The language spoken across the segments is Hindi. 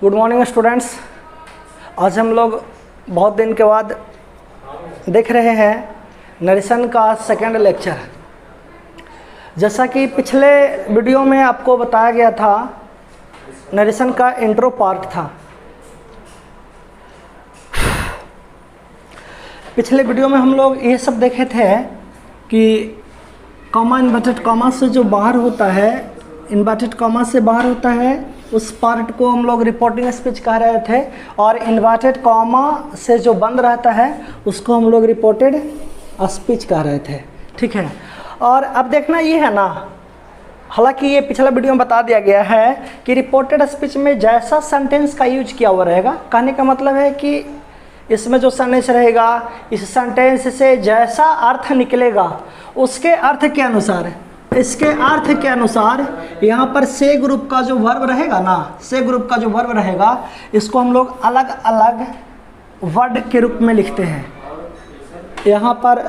Good morning students. आज हम लोग बहुत दिन के बाद देख रहे हैं नरेशन का सेकेंड लेक्चर। जैसा कि पिछले वीडियो में आपको बताया गया था, नरेशन का इंट्रो पार्ट था। पिछले वीडियो में हम लोग ये सब देखे थे कि कॉमा इन्वर्टेड कॉमा से जो बाहर होता है, इन्वर्टेड कॉमा से बाहर होता है, उस पार्ट को हम लोग रिपोर्टिंग स्पीच कह रहे थे, और इन्वर्टेड कॉमा से जो बंद रहता है उसको हम लोग रिपोर्टेड स्पीच कह रहे थे। ठीक है, और अब देखना ये है ना, हालांकि ये पिछला वीडियो में बता दिया गया है कि रिपोर्टेड स्पीच में जैसा सेंटेंस का यूज किया हुआ रहेगा, कहने का मतलब है कि इसमें जो सेंटेंस रहेगा, इस सेंटेंस से जैसा अर्थ निकलेगा उसके अर्थ के अनुसार, इसके अर्थ के अनुसार यहाँ पर से ग्रुप का जो वर्ब रहेगा ना, से ग्रुप का जो वर्ब रहेगा, इसको हम लोग अलग अलग वर्ड के रूप में लिखते हैं। यहाँ पर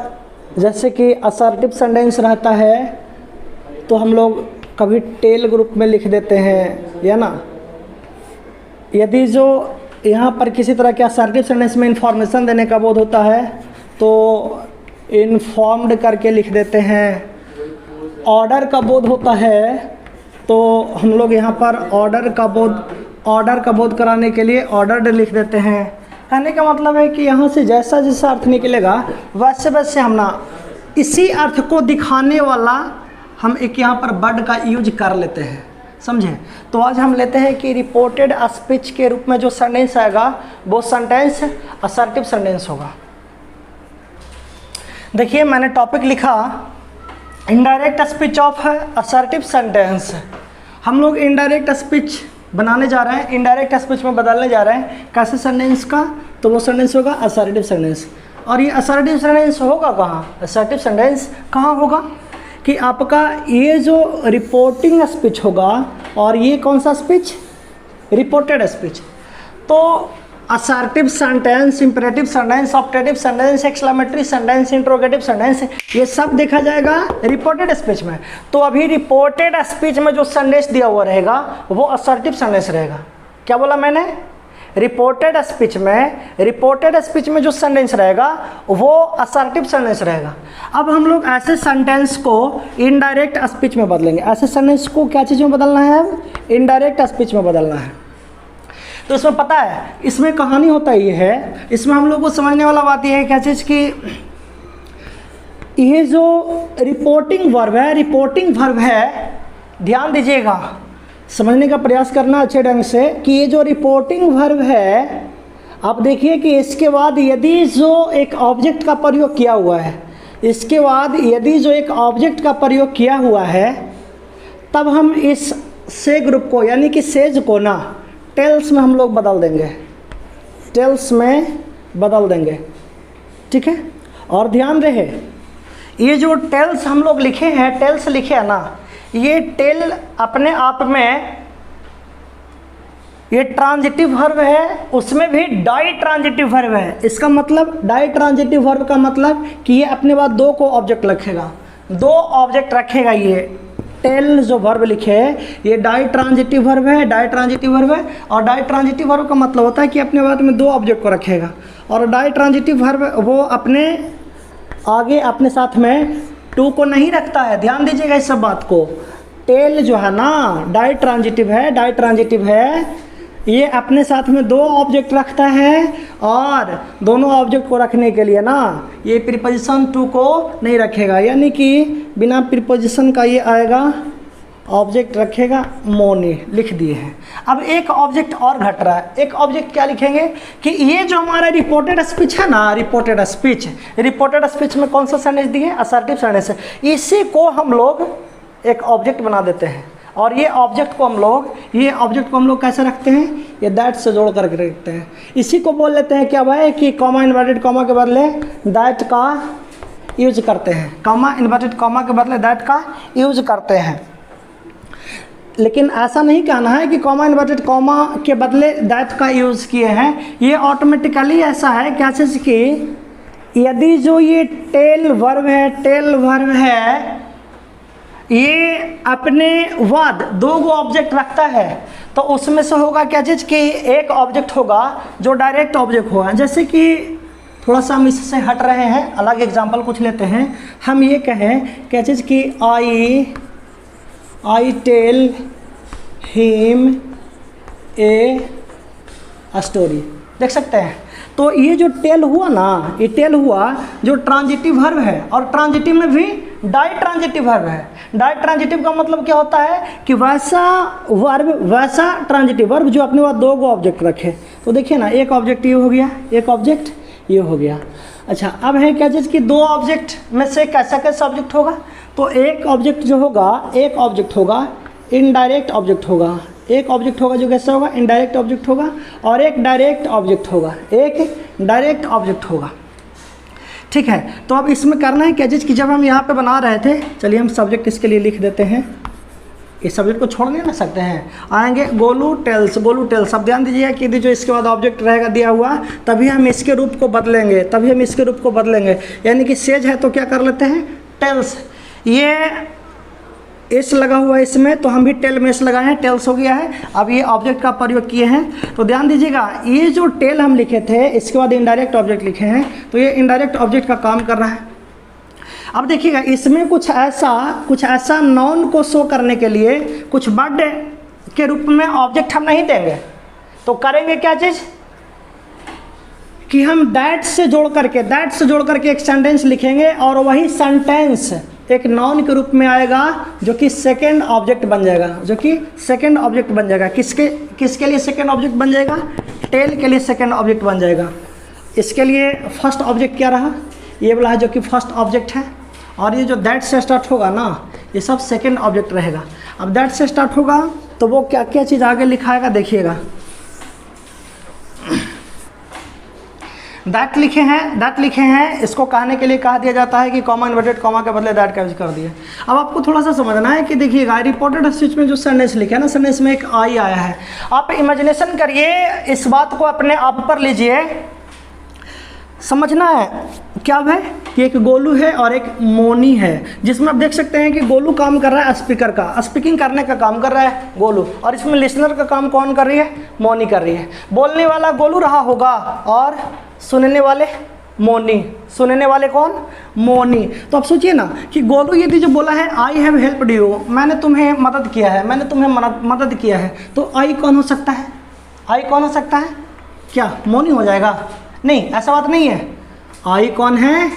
जैसे कि असर्टिव सेंटेंस रहता है तो हम लोग कभी टेल ग्रुप में लिख देते हैं, या ना। यदि जो यहाँ पर किसी तरह के असर्टिव सेंटेंस में इंफॉर्मेशन देने का बोध होता है तो इन्फॉर्म्ड करके लिख देते हैं। ऑर्डर का बोध होता है तो हम लोग यहाँ पर ऑर्डर का बोध कराने के लिए ऑर्डर्ड लिख देते हैं। कहने का मतलब है कि यहाँ से जैसा जैसा अर्थ निकलेगा वैसे वैसे हम ना इसी अर्थ को दिखाने वाला हम एक यहाँ पर वर्ड का यूज कर लेते हैं, समझे। तो आज हम लेते हैं कि रिपोर्टेड स्पीच के रूप में जो सेंटेंस आएगा वो सेंटेंस असर्टिव सेंटेंस होगा। देखिए, मैंने टॉपिक लिखा indirect speech of assertive sentence. हम लोग इनडायरेक्ट स्पीच बनाने जा रहे हैं, इनडायरेक्ट स्पीच में बदलने जा रहे हैं कैसे सेंटेंस का, तो वो सेंटेंस होगा असर्टिव सेंटेंस। और ये असर्टिव सेंटेंस होगा कहाँ, असर्टिव सेंटेंस कहाँ होगा कि आपका ये जो रिपोर्टिंग स्पीच होगा और ये कौन सा स्पीच, रिपोर्टेड स्पीच। तो assertive sentence, imperative sentence, optative sentence, exclamatory sentence, interrogative sentence, ये सब देखा जाएगा रिपोर्टेड स्पीच में। तो अभी रिपोर्टेड स्पीच में जो सेंटेंस दिया हुआ रहेगा वो असर्टिव सेंटेंस रहेगा। क्या बोला मैंने, रिपोर्टेड स्पीच में जो सेंटेंस रहेगा वो असर्टिव सेंटेंस रहेगा। अब हम लोग ऐसे सेंटेंस को इनडायरेक्ट स्पीच में बदलेंगे। ऐसे सेंटेंस को क्या चीज़ में बदलना है, अब इनडायरेक्ट स्पीच में बदलना है। तो इसमें पता है, इसमें कहानी होता ये है, इसमें हम लोग को समझने वाला बात यह है क्या चीज़ की, ये जो रिपोर्टिंग वर्ब है, ध्यान दीजिएगा, समझने का प्रयास करना अच्छे ढंग से कि ये जो रिपोर्टिंग वर्ब है, आप देखिए कि इसके बाद यदि जो एक ऑब्जेक्ट का प्रयोग किया हुआ है, इसके बाद यदि जो एक ऑब्जेक्ट का प्रयोग किया हुआ है, तब हम इस से ग्रुप को यानी कि सेज को ना टेल्स में हम लोग बदल देंगे, टेल्स में बदल देंगे। ठीक है, और ध्यान रहे ये जो टेल्स हम लोग लिखे हैं, टेल्स लिखे है ना, ये टेल अपने आप में ये ट्रांजिटिव वर्ब है, उसमें भी डाई ट्रांजिटिव वर्ब है। इसका मतलब डाई ट्रांजिटिव वर्ब का मतलब कि ये अपने बाद दो को ऑब्जेक्ट रखेगा, दो ऑब्जेक्ट रखेगा। ये टेल जो वर्ब लिखे है ये डाई ट्रांजिटिव वर्ब है, डाई ट्रांजिटिव वर्ब है। और डाई ट्रांजिटिव वर्ब का मतलब होता है कि अपने बाद में दो ऑब्जेक्ट को रखेगा। और डाई ट्रांजिटिव वर्ब वो अपने आगे अपने साथ में टू को नहीं रखता है, ध्यान दीजिएगा इस सब बात को। टेल जो है ना डाई ट्रांजिटिव है, ये अपने साथ में दो ऑब्जेक्ट रखता है, और दोनों ऑब्जेक्ट को रखने के लिए ना ये प्रीपोजिशन टू को नहीं रखेगा, यानी कि बिना प्रीपोजिशन का ये आएगा, ऑब्जेक्ट रखेगा मोनी, लिख दिए हैं। अब एक ऑब्जेक्ट और घट रहा है, एक ऑब्जेक्ट क्या लिखेंगे कि ये जो हमारा रिपोर्टेड स्पीच है ना, रिपोर्टेड स्पीच में कौन सा सेंटेंस दिए, असर्टिव सेंटेंस है। इसी को हम लोग एक ऑब्जेक्ट बना देते हैं, और ये ऑब्जेक्ट को हम लोग कैसे रखते हैं, ये दैट से जोड़ करके रखते हैं। इसी को बोल लेते हैं क्या भाई कि कॉमा इन्वर्टेड कॉमा के बदले दैट का यूज करते हैं, कॉमा इन्वर्टेड कॉमा के बदले दैट का यूज करते हैं। लेकिन ऐसा नहीं कहना है कि कॉमा इन्वर्टेड कॉमा के बदले दैट का यूज़ किए हैं, ये ऑटोमेटिकली ऐसा है क्या चीज़ कि यदि जो ये टेल वर्ब है ये अपने बाद दो गो ऑब्जेक्ट रखता है, तो उसमें से होगा क्या चीज़ कि एक ऑब्जेक्ट होगा जो डायरेक्ट ऑब्जेक्ट होगा। जैसे कि थोड़ा सा हम इससे हट रहे हैं, अलग एग्जांपल कुछ लेते हैं। हम ये कहें क्या चीज़ कि I tell him a story, देख सकते हैं। तो ये जो टेल हुआ ना, ये टेल हुआ जो ट्रांजिटिव वर्ब है, और ट्रांजिटिव में भी डाई ट्रांजिटिव वर्ब है। डाई ट्रांजिटिव का मतलब क्या होता है कि वैसा वर्ब वैसा ट्रांजिटिव वर्ब जो अपने पास दो गो ऑब्जेक्ट रखे। तो देखिए ना, एक ऑब्जेक्ट ये हो गया, एक ऑब्जेक्ट ये हो गया। अच्छा, अब है क्या चीज़ कि दो ऑब्जेक्ट में से कैसा कैसा ऑब्जेक्ट होगा। तो एक ऑब्जेक्ट जो होगा, एक ऑब्जेक्ट होगा इनडायरेक्ट ऑब्जेक्ट होगा, एक ऑब्जेक्ट होगा जो कैसा होगा, इनडायरेक्ट ऑब्जेक्ट होगा, और एक डायरेक्ट ऑब्जेक्ट होगा, एक डायरेक्ट ऑब्जेक्ट होगा। ठीक है, तो अब इसमें करना है क्या चीज़ कि जब हम यहाँ पे बना रहे थे, चलिए हम सब्जेक्ट इसके लिए लिख देते हैं। इस सब्जेक्ट को छोड़ नहीं ना सकते हैं। आएंगे गोलू टेल्स, गोलू टेल्स। अब ध्यान दीजिए कि जो इसके बाद ऑब्जेक्ट रहेगा दिया हुआ, तभी हम इसके रूप को बदलेंगे, तभी हम इसके रूप को बदलेंगे। यानी कि सेज है तो क्या कर लेते हैं, टेल्स। ये एस लगा हुआ है इसमें, तो हम भी टेल में एस लगाए हैं, टेल्स हो गया है। अब ये ऑब्जेक्ट का प्रयोग किए हैं, तो ध्यान दीजिएगा ये जो टेल हम लिखे थे, इसके बाद इनडायरेक्ट ऑब्जेक्ट लिखे हैं, तो ये इनडायरेक्ट ऑब्जेक्ट का काम कर रहा है। अब देखिएगा इसमें कुछ ऐसा नाउन को शो करने के लिए कुछ वर्ड के रूप में ऑब्जेक्ट हम नहीं देंगे, तो करेंगे क्या चीज़ कि हम दैट से जोड़ करके एक सेंटेंस लिखेंगे, और वही सेंटेंस एक नाउन के रूप में आएगा जो कि सेकंड ऑब्जेक्ट बन जाएगा, किसके लिए सेकंड ऑब्जेक्ट बन जाएगा, टेल के लिए सेकंड ऑब्जेक्ट बन जाएगा। इसके लिए फर्स्ट ऑब्जेक्ट क्या रहा, ये वाला है जो कि फर्स्ट ऑब्जेक्ट है, और ये जो दैट से स्टार्ट होगा ना, ये सब सेकंड ऑब्जेक्ट रहेगा। अब दैट से स्टार्ट होगा तो वो क्या क्या चीज़ आगे लिखाएगा, देखिएगा। दैट लिखे हैं, इसको कहने के लिए कहा दिया जाता है कि कॉमा इन्वर्टेड कॉमा के बदले दैट का यूज कर दिए। अब आपको थोड़ा सा समझना है कि देखिएगा रिपोर्टेड स्पीच में जो सेंटेंस लिखे है ना, सेंटेंस में एक आई आया है। आप इमेजिनेशन करिए, इस बात को अपने आप पर लीजिए। समझना है क्या है कि एक गोलू है और एक मोनी है, जिसमें आप देख सकते हैं कि गोलू काम कर रहा है स्पीकर का, स्पीकिंग करने का काम कर रहा है गोलू, और इसमें लिसनर का काम कौन कर रही है, मोनी कर रही है। बोलने वाला गोलू रहा होगा और सुनने वाले मोनी, सुनने वाले कौन, मोनी। तो आप सोचिए ना कि गोलू यदि जो बोला है आई हैव हेल्प्ड यू, मैंने तुम्हें मदद किया है, मदद किया है, तो आई कौन हो सकता है, क्या मोनी हो जाएगा? नहीं, ऐसा बात नहीं है। आई कौन है,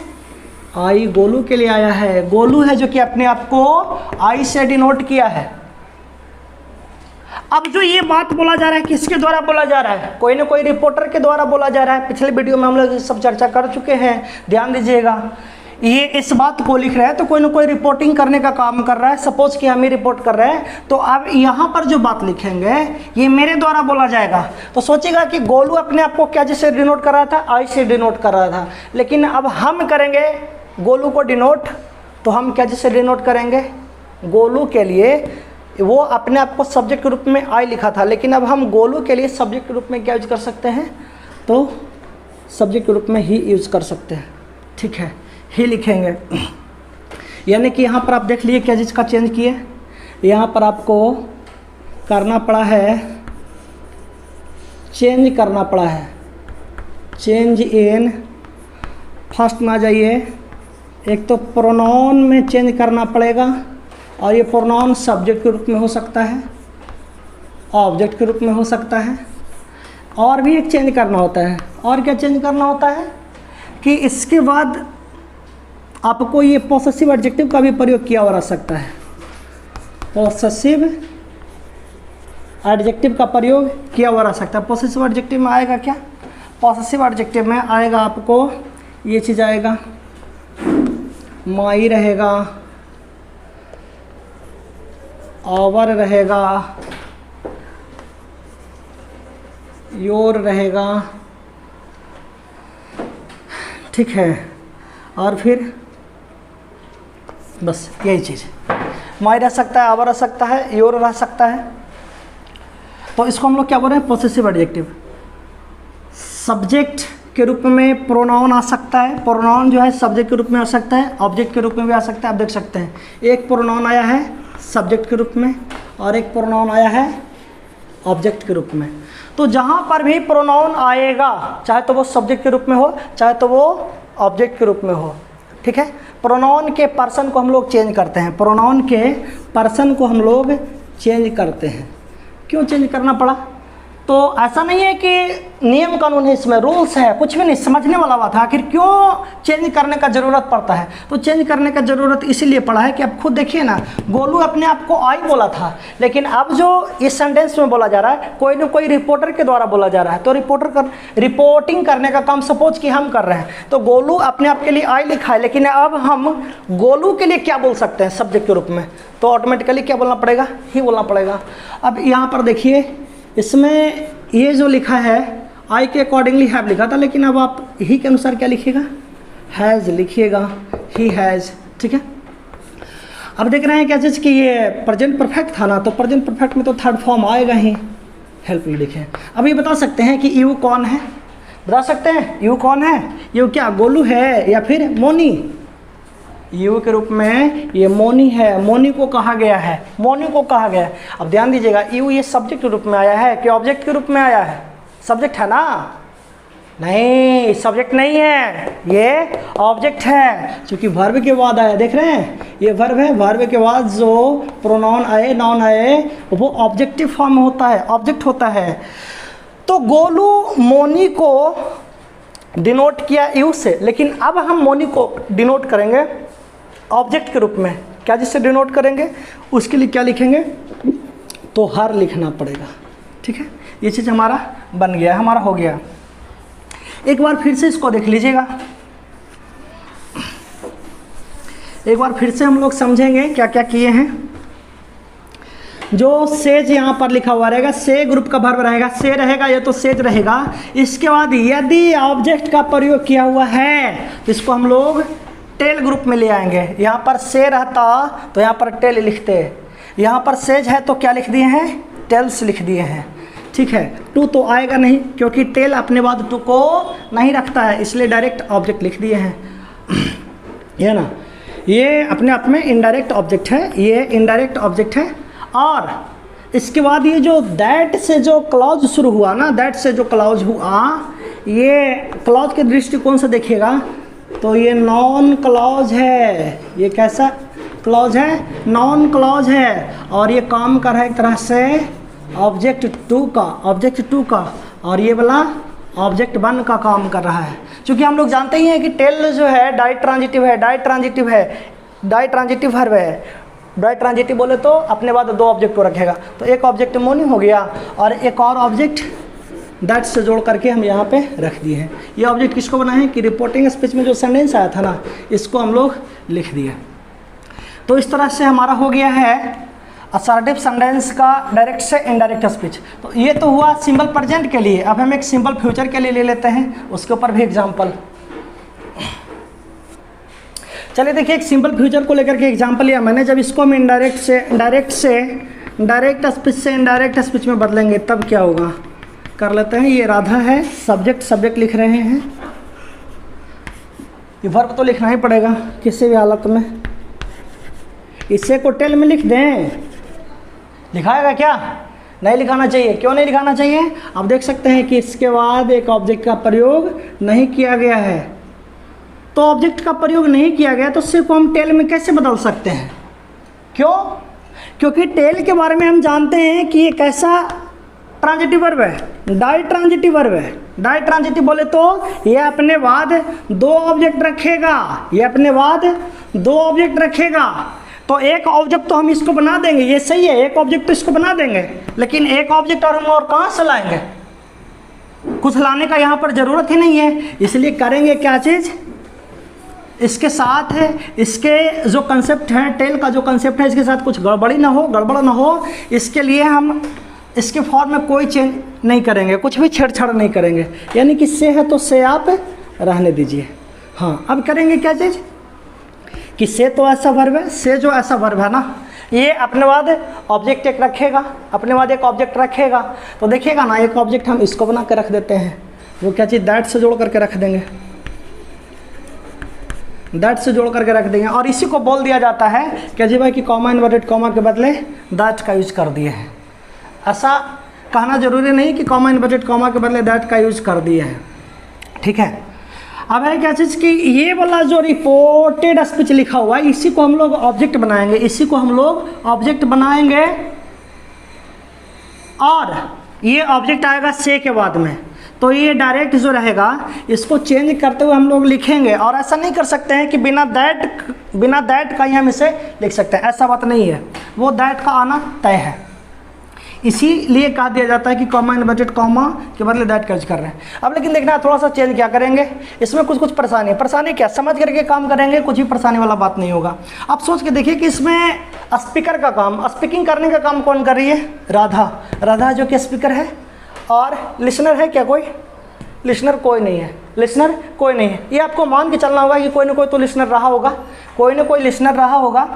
आई गोलू के लिए आया है, गोलू है जो कि अपने आप को आई से डिनोट किया है। अब जो ये बात बोला जा रहा है, किसके द्वारा बोला जा रहा है, कोई ना कोई रिपोर्टर के द्वारा बोला जा रहा है। पिछले वीडियो में हम लोग सब चर्चा कर चुके हैं, ध्यान दीजिएगा। ये इस बात को लिख रहा है तो कोई ना कोई रिपोर्टिंग करने का काम कर रहा है। सपोज कि हम ही रिपोर्ट कर रहे हैं, तो अब यहाँ पर जो बात लिखेंगे ये मेरे द्वारा बोला जाएगा। तो सोचिएगा कि गोलू अपने आप को क्या जैसे डिनोट कर रहा था, आई से डिनोट कर रहा था, लेकिन अब हम करेंगे गोलू को डिनोट, तो हम क्या जैसे डिनोट करेंगे, गोलू के लिए वो अपने आप को सब्जेक्ट के रूप में आई लिखा था, लेकिन अब हम गोलू के लिए सब्जेक्ट के रूप में क्या यूज कर सकते हैं, तो सब्जेक्ट के रूप में ही यूज कर सकते हैं। ठीक है, ही लिखेंगे। यानी कि यहाँ पर आप देख लिए क्या चीज़ का चेंज किए, यहाँ पर आपको करना पड़ा है, चेंज करना पड़ा है, चेंज इन, फर्स्ट में आ जाइए। एक तो प्रोनाउन में चेंज करना पड़ेगा, और ये प्रोनाउन सब्जेक्ट के रूप में हो सकता है, ऑब्जेक्ट के रूप में हो सकता है, और भी एक चेंज करना होता है। और क्या चेंज करना होता है कि इसके बाद आपको ये पॉसेसिव एडजेक्टिव का भी प्रयोग किया जा सकता है। पॉसेसिव एडजेक्टिव का प्रयोग किया जा सकता है। पॉसेसिव एडजेक्टिव में आएगा क्या, पॉसेसिव एडजेक्टिव में आएगा आपको ये चीज़ आएगा, माई रहेगा, आवर रहेगा, योर रहेगा, ठीक है, और फिर बस यही चीज़, माई रह सकता है, आवर रह सकता है, योर रह सकता है। तो इसको हम लोग क्या बोल रहे हैं, पॉसेसिव एडजेक्टिव। सब्जेक्ट के रूप में प्रोनाउन आ सकता है, प्रोनाउन जो है सब्जेक्ट के रूप में आ सकता है, ऑब्जेक्ट के रूप में भी आ सकता है। आप देख सकते हैं एक प्रोनाउन आया है सब्जेक्ट के रूप में, और एक प्रोनाउन आया है ऑब्जेक्ट के रूप में। तो जहाँ पर भी प्रोनाउन आएगा, चाहे तो वो सब्जेक्ट के रूप में हो, चाहे तो वो ऑब्जेक्ट के रूप में हो, ठीक है। प्रोनाउन के पर्सन को हम लोग चेंज करते हैं, प्रोनाउन के पर्सन को हम लोग चेंज करते हैं। क्यों चेंज करना पड़ा? तो ऐसा नहीं है कि नियम कानून है, इसमें रूल्स है, कुछ भी नहीं, समझने वाला बात है। आखिर क्यों चेंज करने का ज़रूरत पड़ता है? तो चेंज करने का ज़रूरत इसीलिए पड़ा है कि अब खुद देखिए ना, गोलू अपने आप को आई बोला था, लेकिन अब जो इस सेंटेंस में बोला जा रहा है, कोई ना कोई रिपोर्टर के द्वारा बोला जा रहा है। तो रिपोर्टिंग करने का काम सपोज कि हम कर रहे हैं, तो गोलू अपने आप के लिए आई लिखा है, लेकिन अब हम गोलू के लिए क्या बोल सकते हैं सब्जेक्ट के रूप में? तो ऑटोमेटिकली क्या बोलना पड़ेगा? ही बोलना पड़ेगा। अब यहाँ पर देखिए, इसमें ये जो लिखा है आई के अकॉर्डिंगली हैव लिखा था, लेकिन अब आप ही के अनुसार क्या लिखिएगा? हैज़ लिखिएगा, ही हैज़, ठीक है। अब देख रहे हैं क्या चीज़ कि ये प्रेजेंट परफेक्ट था ना, तो प्रेजेंट परफेक्ट में तो थर्ड फॉर्म आएगा ही, हेल्प लिखे। अब ये बता सकते हैं कि यू कौन है? बता सकते हैं यू कौन है? यू क्या गोलू है या फिर मोनी? यू के रूप में ये मोनी है, मोनी को कहा गया है, मोनी को कहा गया है। अब ध्यान दीजिएगा, यू ये सब्जेक्ट के रूप में आया है कि ऑब्जेक्ट के रूप में आया है? सब्जेक्ट है ना? नहीं, सब्जेक्ट नहीं है, ये ऑब्जेक्ट है, क्योंकि वर्ब के बाद आया। देख रहे हैं, ये वर्ब है, वर्ब के बाद जो प्रोनाउन आए, नाउन आए, वो ऑब्जेक्टिव फॉर्म में होता है, ऑब्जेक्ट होता है। तो गोलू मोनी को डिनोट किया यू से, लेकिन अब हम मोनी को डिनोट करेंगे ऑब्जेक्ट के रूप में। क्या जिससे डिनोट करेंगे? उसके लिए क्या लिखेंगे? तो हर लिखना पड़ेगा, ठीक है। ये चीज़ हमारा बन गया, हमारा हो गया। एक बार फिर से इसको देख लीजिएगा, एक बार फिर से हम लोग समझेंगे क्या क्या किए हैं। जो सेज यहाँ पर लिखा हुआ रहेगा, से ग्रुप का वर्ब रहेगा, से रहेगा, ये तो सेज रहेगा। इसके बाद यदि ऑब्जेक्ट का प्रयोग किया हुआ है तो इसको हम लोग टेल ग्रुप में ले आएंगे। यहाँ पर से रहता तो यहाँ पर टेल लिखते, यहाँ पर सेज है तो क्या लिख दिए हैं? टेल्स लिख दिए हैं, ठीक है। टू तो आएगा नहीं, क्योंकि टेल अपने बाद टू को नहीं रखता है, इसलिए डायरेक्ट ऑब्जेक्ट लिख दिए हैं, ये ना। ये अपने आप में इनडायरेक्ट ऑब्जेक्ट है, ये इनडायरेक्ट ऑब्जेक्ट है। और इसके बाद ये जो दैट से जो क्लॉज शुरू हुआ ना, दैट से जो क्लॉज हुआ, ये क्लॉज के दृष्टिकोण से देखिएगा तो ये नॉन क्लॉज है। ये कैसा क्लॉज है? नॉन क्लॉज है, और ये काम कर रहा है एक तरह से ऑब्जेक्ट टू का, ऑब्जेक्ट टू का, और ये वाला ऑब्जेक्ट वन का काम कर रहा है। क्योंकि हम लोग जानते ही हैं कि टेल जो है डाई ट्रांजिटिव है, डाई ट्रांजिटिव है, डाई ट्रांजिटिव वर्ब है। डाई ट्रांजिटिव बोले तो अपने बाद दो ऑब्जेक्ट को रखेगा, तो एक ऑब्जेक्ट मोनी हो गया और एक और ऑब्जेक्ट दैट से जोड़ करके हम यहाँ पे रख दिए हैं। ये ऑब्जेक्ट किसको बनाए हैं कि रिपोर्टिंग स्पीच में जो सेंटेंस आया था ना, इसको हम लोग लिख दिए। तो इस तरह से हमारा हो गया है असर्टिव सेंटेंस का डायरेक्ट से इनडायरेक्ट स्पीच। तो ये तो हुआ सिंपल प्रेजेंट के लिए। अब हम एक सिंपल फ्यूचर के लिए ले लेते हैं, उसके ऊपर भी एग्जाम्पल। चलिए देखिए, एक सिंपल फ्यूचर को लेकर के एग्जाम्पल लिया मैंने। जब इसको हम डायरेक्ट स्पीच से इनडायरेक्ट स्पीच में बदलेंगे तब क्या होगा, कर लेते हैं। ये राधा है, सब्जेक्ट लिख रहे हैं, ये वर्ब तो लिखना ही पड़ेगा किसी भी हालत में। इसे को टेल में लिख दें, लिखाएगा क्या? नहीं लिखाना चाहिए। क्यों नहीं लिखाना चाहिए? आप देख सकते हैं कि इसके बाद एक ऑब्जेक्ट का प्रयोग नहीं किया गया है। तो ऑब्जेक्ट का प्रयोग नहीं किया गया तो सिर्फ हम टेल में कैसे बदल सकते हैं? क्यों? क्योंकि टेल के बारे में हम जानते हैं कि ये कैसा ट्रांजिटिव वर्ब है, डाई ट्रांजिटिव वर्ब है। डाई ट्रांजिटिव बोले तो ये अपने बाद दो ऑब्जेक्ट रखेगा, ये अपने बाद दो ऑब्जेक्ट रखेगा। तो एक ऑब्जेक्ट तो हम इसको बना देंगे, ये सही है, एक ऑब्जेक्ट तो इसको बना देंगे, लेकिन एक ऑब्जेक्ट और हम और कहाँ से लाएंगे? कुछ लाने का यहाँ पर ज़रूरत ही नहीं है। इसलिए करेंगे क्या चीज़, इसके साथ है, इसके जो कंसेप्ट है, टेल का जो कंसेप्ट है, इसके साथ कुछ गड़बड़ ना हो, इसके लिए हम इसके फॉर्म में कोई चेंज नहीं करेंगे, कुछ भी छेड़छाड़ नहीं करेंगे। यानी कि से है तो से आप रहने दीजिए। हाँ, अब करेंगे क्या चीज़ कि से तो ऐसा वर्ब है, से जो ऐसा वर्ब है ना, ये अपने बाद ऑब्जेक्ट एक रखेगा, अपने बाद एक ऑब्जेक्ट रखेगा। तो देखिएगा ना, एक ऑब्जेक्ट हम इसको बना के रख देते हैं, वो क्या चीज़ दैट से जोड़ करके रख देंगे, दैट से जोड़ करके रख देंगे। और इसी को बोल दिया जाता है कि जी भाई कि कॉमा इन्वर्टेड कॉमा के बदले दैट का यूज कर दिए हैं। ऐसा कहना जरूरी नहीं कि कॉमा इन्वर्टेड कॉमा के बदले दैट का यूज कर दिए हैं, ठीक है। अब है क्या चीज़ कि ये वाला जो रिपोर्टेड स्पीच लिखा हुआ है इसी को हम लोग ऑब्जेक्ट बनाएंगे, इसी को हम लोग ऑब्जेक्ट बनाएंगे और ये ऑब्जेक्ट आएगा से के बाद में, तो ये डायरेक्ट जो रहेगा इसको चेंज करते हुए हम लोग लिखेंगे। और ऐसा नहीं कर सकते हैं कि बिना दैट का ही हम इसे लिख सकते हैं, ऐसा बात नहीं है, वो दैट का आना तय है। इसीलिए कहा दिया जाता है कि कॉमा इन्वर्टेड कॉमा के बदले दैट का यूज कर रहे हैं। अब लेकिन देखना है थोड़ा सा चेंज क्या करेंगे, इसमें कुछ परेशानी क्या समझ करके काम करेंगे, कुछ भी परेशानी वाला बात नहीं होगा। आप सोच के देखिए कि इसमें स्पीकर का काम, स्पीकिंग करने का काम कौन कर रही है, राधा जो कि स्पीकर है, और लिसनर है क्या कोई, लिसनर कोई नहीं है, लिसनर कोई नहीं है। ये आपको मान के चलना होगा कि कोई ना कोई तो लिसनर रहा होगा, कोई ना कोई लिसनर रहा होगा।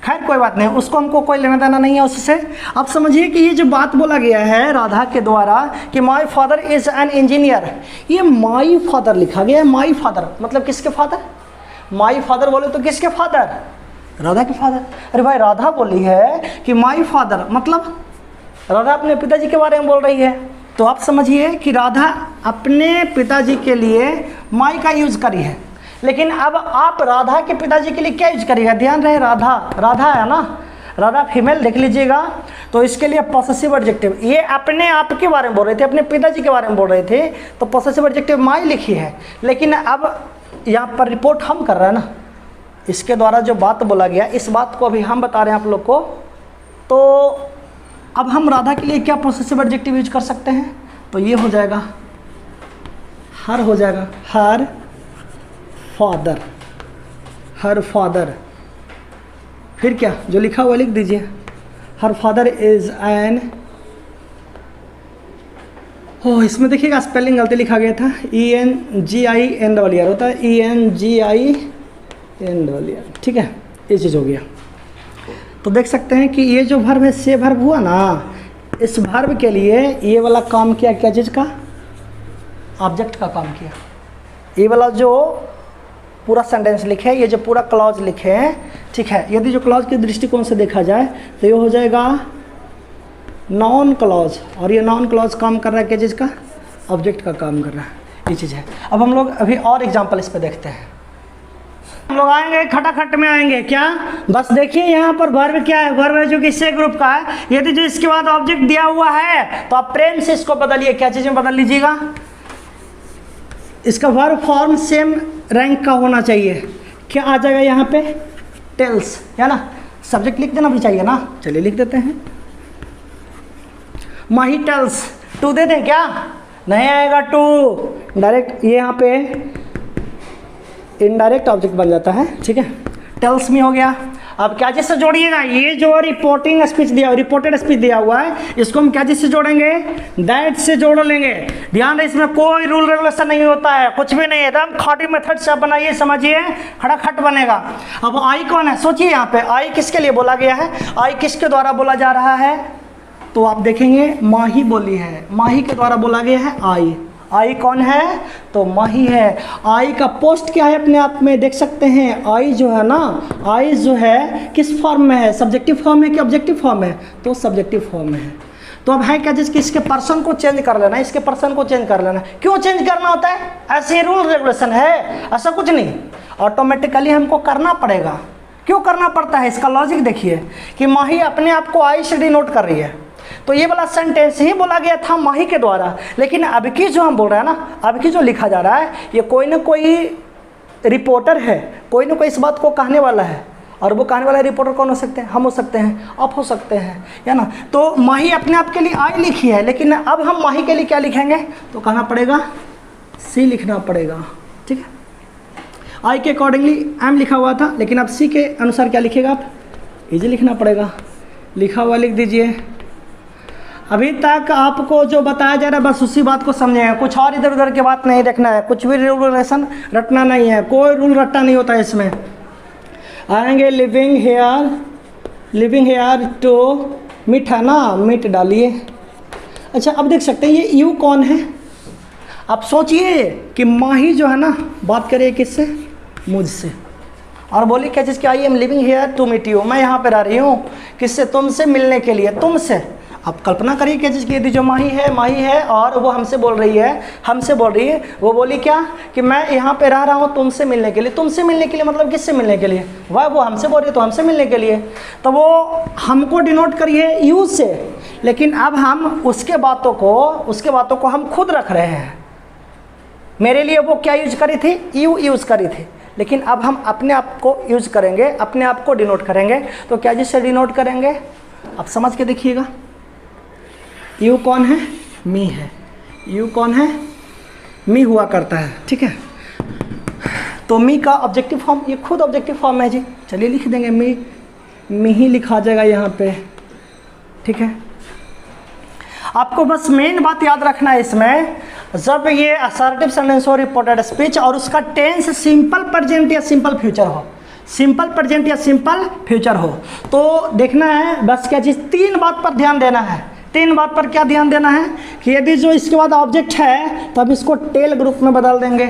खैर कोई बात नहीं, उसको हमको कोई लेना देना नहीं है उससे। अब समझिए कि ये जो बात बोला गया है राधा के द्वारा कि my father is an engineer, ये माई फादर लिखा गया है। माई फादर मतलब किसके फादर, माई फादर बोले तो किसके फादर, राधा के फादर। अरे भाई राधा बोली है कि माई फादर, मतलब राधा अपने पिताजी के बारे में बोल रही है, तो आप समझिए कि राधा अपने पिताजी के लिए माई का यूज़ करी है। लेकिन अब आप राधा के पिताजी के लिए क्या यूज करिएगा, ध्यान रहे राधा है ना, राधा फीमेल देख लीजिएगा, तो इसके लिए पॉसेसिव एडजेक्टिव, ये अपने आप के बारे में बोल रहे थे, अपने पिताजी के बारे में बोल रहे थे, तो पॉसेसिव एडजेक्टिव माई लिखी है। लेकिन अब यहाँ पर रिपोर्ट हम कर रहे हैं ना, इसके द्वारा जो बात बोला गया इस बात को अभी हम बता रहे हैं आप लोग को, तो अब हम राधा के लिए क्या पॉसेसिव एडजेक्टिव यूज कर सकते हैं, तो ये हो जाएगा हर, हो जाएगा हर फादर, फिर क्या जो लिखा हुआ लिख दीजिए, हर फादर इज एन, इसमें देखिएगा स्पेलिंग गलती लिखा गया था, ENGIN होता है, ENGIN, ठीक है, ये चीज़ हो गया। तो देख सकते हैं कि ये जो वर्ब है से वर्ब हुआ ना, इस वर्ब के लिए ये वाला काम किया, क्या चीज़ का, ऑब्जेक्ट का काम किया। ये वाला जो पूरा सेंटेंस लिखे हैं, ये जो पूरा क्लॉज लिखे हैं, ठीक है, यदि जो क्लॉज के दृष्टिकोण से देखा जाए तो ये हो जाएगा नॉन क्लॉज, और ये नॉन क्लॉज काम कर रहा है क्या चीज़ का, ऑब्जेक्ट का काम कर रहा है, ये चीज़ है। अब हम लोग अभी और एग्जांपल इस पे देखते हैं। हम लोग आएंगे खटाखट में आएंगे, क्या, बस देखिए यहाँ पर वर्ब क्या है, वर्ब है जो कि से ग्रुप का है। यदि जो इसके बाद ऑब्जेक्ट दिया हुआ है तो आप प्रेम से इसको बदलिए, क्या चीज़ में बदल लीजिएगा, इसका वर्ब फॉर्म सेम रैंक का होना चाहिए। क्या आ जाएगा यहाँ पे, टेल्स, है ना, सब्जेक्ट लिख देना भी चाहिए ना, चलिए लिख देते हैं, माही टेल्स टू दे दें, क्या नहीं आएगा टू, डायरेक्ट ये यहाँ पे इनडायरेक्ट ऑब्जेक्ट बन जाता है, ठीक है, टेल्स में हो गया। अब क्या चीज़ से जोड़िएगा, ये जो रिपोर्टिंग स्पीच दिया, रिपोर्टेड स्पीच दिया हुआ है, इसको हम क्या चीज़ से जोड़ेंगे, दैट से जोड़ लेंगे। ध्यान रहे इसमें कोई रूल रेगुलेशन नहीं होता है, कुछ भी नहीं है, एकदम खाटी मेथड से आप बनाइए, समझिए खटाखट बनेगा। अब आई कौन है, सोचिए यहाँ पे आई किसके लिए बोला गया है, आई किसके द्वारा बोला जा रहा है, तो आप देखेंगे माही बोली है, माही के द्वारा बोला गया है आई। आई कौन है, तो माही है। आई का पोस्ट क्या है अपने आप में देख सकते हैं, आई जो है ना, आई जो है किस फॉर्म में है, सब्जेक्टिव फॉर्म है कि ऑब्जेक्टिव फॉर्म है, तो सब्जेक्टिव फॉर्म में है। तो अब है क्या जिसके इसके पर्सन को चेंज कर लेना, इसके पर्सन को चेंज कर लेना। क्यों चेंज करना होता है, ऐसे ही रूल रेगुलेशन है, ऐसा कुछ नहीं, ऑटोमेटिकली हमको करना पड़ेगा। क्यों करना पड़ता है, इसका लॉजिक देखिए कि माही अपने आप को आई से डिनोट कर रही है, तो ये वाला सेंटेंस ही बोला गया था माही के द्वारा, लेकिन अब की जो हम बोल रहे हैं ना, अब की जो लिखा जा रहा है, ये कोई ना कोई रिपोर्टर है, कोई ना कोई इस बात को कहने वाला है, और वो कहने वाला रिपोर्टर कौन हो सकते हैं, हम हो सकते हैं, आप हो सकते हैं, है ना। तो माही अपने आप के लिए आई लिखी है, लेकिन अब हम माही के लिए क्या लिखेंगे, तो कहना पड़ेगा सी लिखना पड़ेगा, ठीक है। आई के अकॉर्डिंगली एम लिखा हुआ था, लेकिन अब सी के अनुसार क्या लिखेगा आप, इजी लिखना पड़ेगा, लिखा हुआ लिख दीजिए। अभी तक आपको जो बताया जा रहा है बस उसी बात को समझेंगे, कुछ और इधर उधर की बात नहीं देखना है, कुछ भी रेगुलेशन रटना नहीं है, कोई रूल रटना नहीं होता है इसमें। आएंगे लिविंग हेयर टू मीट है ना, मीट डालिए। अच्छा अब देख सकते हैं ये यू कौन है, आप सोचिए कि माही जो है ना बात करिए किससे, मुझसे, और बोली क्या चीज़ की, I am living here to meet you, मैं यहाँ पर आ रही हूँ किससे, तुमसे मिलने के लिए, तुमसे। आप कल्पना करिए कि जिसकी यदि जो माही है और वो हमसे बोल रही है, वो बोली क्या कि मैं यहाँ पे रह रहा हूँ तुमसे मिलने के लिए मतलब किससे मिलने के लिए, वो हमसे बोल रही है तो हमसे मिलने के लिए, तो वो हमको डिनोट करिए यू से, लेकिन अब हम उसके बातों को हम खुद रख रहे हैं। मेरे लिए वो क्या यूज करी थी, यू यूज़ करी थी, लेकिन अब हम अपने आप को यूज करेंगे, अपने आप को डिनोट करेंगे। तो क्या जिससे डिनोट करेंगे, अब समझ के देखिएगा। यू कौन है, मी है, यू कौन है, मी हुआ करता है, ठीक है। तो मी का ऑब्जेक्टिव फॉर्म, ये खुद ऑब्जेक्टिव फॉर्म है जी, चलिए लिख देंगे मी ही लिखा जाएगा यहाँ पे, ठीक है। आपको बस मेन बात याद रखना है इसमें, जब ये असर्टिव सेंटेंस हो, रिपोर्टेड स्पीच, और उसका टेंस सिंपल प्रेजेंट या सिंपल फ्यूचर हो, सिंपल प्रेजेंट या सिंपल फ्यूचर हो, तो देखना है बस क्या चीज़, तीन बात पर ध्यान देना है। तीन बात पर क्या ध्यान देना है कि यदि जो इसके बाद ऑब्जेक्ट है तब इसको टेल ग्रुप में बदल देंगे।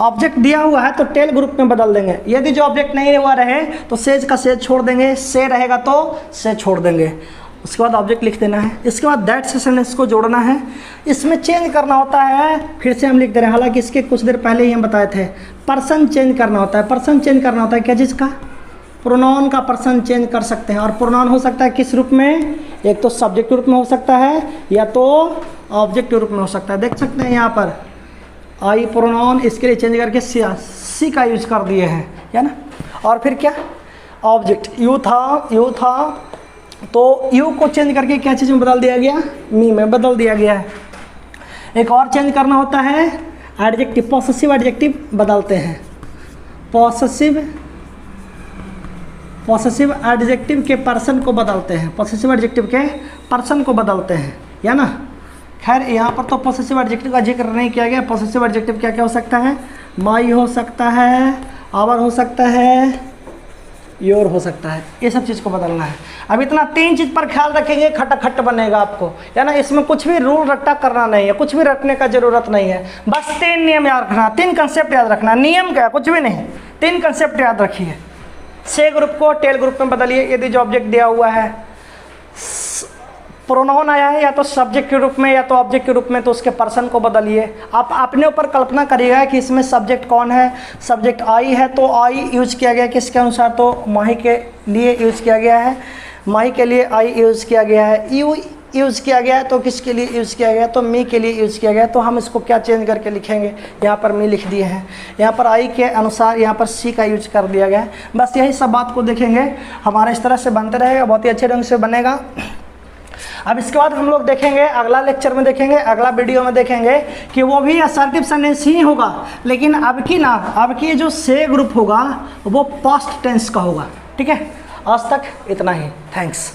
ऑब्जेक्ट दिया हुआ है तो टेल ग्रुप में बदल देंगे। यदि जो ऑब्जेक्ट नहीं हुआ रहे तो सेज का सेज छोड़ देंगे, से रहेगा तो से छोड़ देंगे, उसके बाद ऑब्जेक्ट लिख देना है। इसके बाद दैट से सेंटेंस को जोड़ना है, इसमें चेंज करना होता है, फिर से हम लिख दे रहे हैं, हालांकि इसके कुछ देर पहले ही हम बताए थे। पर्सन चेंज करना होता है, पर्सन चेंज करना होता है क्या चीज़ का, प्रोनाउन का पर्सन चेंज कर सकते हैं। और प्रोनाउन हो सकता है किस रूप में, एक तो सब्जेक्ट रूप में हो सकता है या तो ऑब्जेक्ट रूप में हो सकता है। देख सकते हैं यहाँ पर आई प्रोनाउन, इसके लिए चेंज करके सी का यूज कर दिए हैं, है ना। और फिर क्या, ऑब्जेक्ट यू था तो यू को चेंज करके क्या चीज़ में बदल दिया गया, मी में बदल दिया गया है। एक और चेंज करना होता है एडजेक्टिव, पॉसेसिव एडजेक्टिव बदलते हैं, पॉसेसिव एडजेक्टिव के पर्सन को बदलते हैं, पॉसेसिव एडजेक्टिव के पर्सन को बदलते हैं, या ना। खैर यहाँ पर तो पॉसेसिव एडजेक्टिव का जिक्र नहीं किया गया। पॉसेसिव एडजेक्टिव क्या क्या हो सकता है, माई हो सकता है, आवर हो सकता है, योर हो सकता है, ये सब चीज़ को बदलना है। अब इतना तीन चीज़ पर ख्याल रखेंगे, खटाखट बनेगा आपको, है ना। इसमें कुछ भी रूल रट्टा करना नहीं है, कुछ भी रटने का ज़रूरत नहीं है, बस तीन नियम याद रखना, तीन कंसेप्ट याद रखना। नियम क्या, कुछ भी नहीं, तीन कंसेप्ट याद रखिए। से ग्रुप को टेल ग्रुप में बदलिए, यदि जो ऑब्जेक्ट दिया हुआ है, प्रोनाउन आया है या तो सब्जेक्ट के रूप में या तो ऑब्जेक्ट के रूप में, तो उसके पर्सन को बदलिए। आप अपने ऊपर कल्पना करिएगा कि इसमें सब्जेक्ट कौन है, सब्जेक्ट आई है तो आई यूज किया गया किसके अनुसार, तो माही के लिए यूज किया गया है, माही के लिए आई यूज किया गया है। यू यूज किया गया है तो किसके लिए यूज किया गया, तो मी के लिए यूज किया गया। तो हम इसको क्या चेंज करके लिखेंगे, यहाँ पर मी लिख दिए हैं, यहाँ पर आई के अनुसार यहाँ पर सी का यूज कर दिया गया है। बस यही सब बात को देखेंगे, हमारा इस तरह से बनते रहेगा, बहुत ही अच्छे ढंग से बनेगा। अब इसके बाद हम लोग देखेंगे, अगला लेक्चर में देखेंगे, अगला वीडियो में देखेंगे कि वो भी असर्टिव सेंटेंस ही होगा, लेकिन अब की जो से ग्रुप होगा वो पास्ट टेंस का होगा, ठीक है। आज तक इतना ही, थैंक्स।